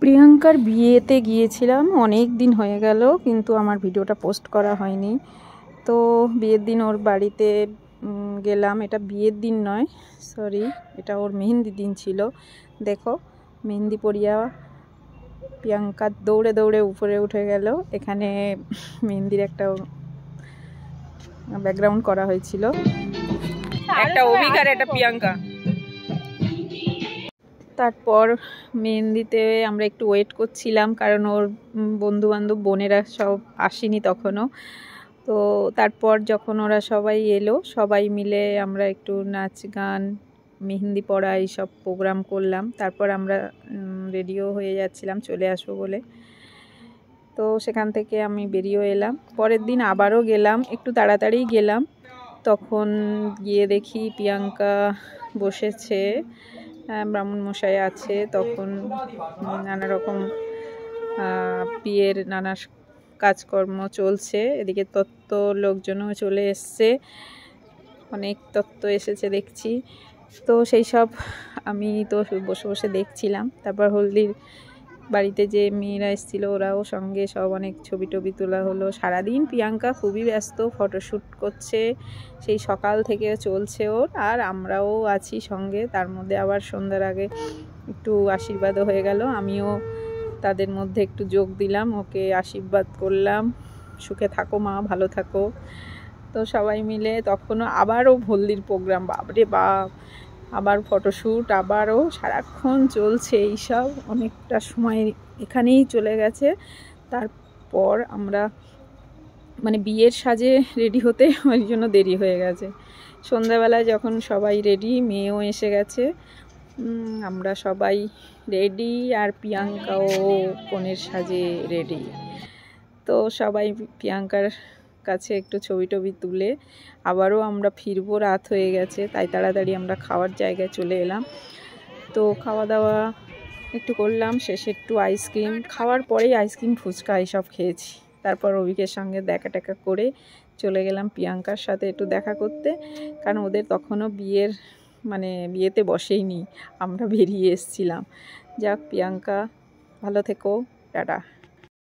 প্রিয়াঙ্কার বিয়েতে গিয়েছিলাম, অনেক দিন হয়ে গেল, কিন্তু আমার ভিডিওটা পোস্ট করা হয়নি। তো বিয়ের দিন ওর বাড়িতে গেলাম। এটা বিয়ের দিন নয়, সরি, এটা ওর মেহেন্দি দিন ছিল। দেখো, মেহেন্দি পরিয়া প্রিয়াঙ্কা দৌড়ে দৌড়ে উপরে উঠে গেল। এখানে মেহেন্দির একটা ব্যাকগ্রাউন্ড করা হয়েছিল, একটা অভিকার, একটা প্রিয়াঙ্কা। তারপর মেহেন্দিতে আমরা একটু ওয়েট করছিলাম, কারণ ওর বন্ধু বান্ধব বোনেরা সব আসেনি তখনও। তো তারপর যখন ওরা সবাই এলো, সবাই মিলে আমরা একটু নাচ গান, মেহেন্দি পরা এইসব প্রোগ্রাম করলাম। তারপর আমরা রেডিও হয়ে যাচ্ছিলাম চলে আসবো বলে। তো সেখান থেকে আমি বেরিয়েও এলাম। পরের দিন আবারও গেলাম, একটু তাড়াতাড়ি গেলাম। তখন গিয়ে দেখি প্রিয়াঙ্কা বসেছে, ব্রাহ্মণ মশাই আছে। তখন নানা রকম বিয়ের নানা কাজকর্ম চলছে। এদিকে তত্ত্ব লোকজনও চলে এসছে, অনেক তত্ত্ব এসেছে দেখছি। তো সেই সব আমি তো বসে বসে দেখছিলাম। তারপর হলদির বাড়িতে যে মেয়েরা এসেছিল, ওরাও সঙ্গে সব অনেক ছবি টবি তোলা হলো। সারাদিন প্রিয়াঙ্কা খুবই ব্যস্ত, ফটোশ্যুট করছে, সেই সকাল থেকে চলছে ওর। আর আমরাও আছি সঙ্গে। তার মধ্যে আবার সন্ধ্যার আগে একটু আশীর্বাদও হয়ে গেল, আমিও তাদের মধ্যে একটু যোগ দিলাম, ওকে আশীর্বাদ করলাম, সুখে থাকো মা, ভালো থাকো। তো সবাই মিলে তখনও আবারও হলদির প্রোগ্রাম, বাপরে বাপ, আবার ফটোশ্যুট, আবারও সারাক্ষণ চলছে এইসব। অনেকটা সময় এখানেই চলে গেছে। তারপর আমরা মানে বিয়ের সাজে রেডি হতে ওই জন্য দেরি হয়ে গেছে। সন্ধ্যাবেলায় যখন সবাই রেডি, মেয়েও এসে গেছে, আমরা সবাই রেডি, আর প্রিয়াঙ্কাও কনের সাজে রেডি। তো সবাই প্রিয়াঙ্কার কাছে একটু ছবি টবি তুলে আবারও আমরা ফিরবো, রাত হয়ে গেছে। তাই তাড়াতাড়ি আমরা খাওয়ার জায়গায় চলে এলাম। তো খাওয়া দাওয়া একটু করলাম, শেষে একটু আইসক্রিম খাওয়ার পরেই আইসক্রিম ফুচকা এইসব খেয়েছি। তারপর অভিকের সঙ্গে দেখা টেকা করে চলে গেলাম প্রিয়াঙ্কার সাথে একটু দেখা করতে, কারণ ওদের তখনও বিয়েতে বসেইনি, আমরা বেরিয়ে এসেছিলাম। যাক, প্রিয়াঙ্কা ভালো থেকো, টাটা।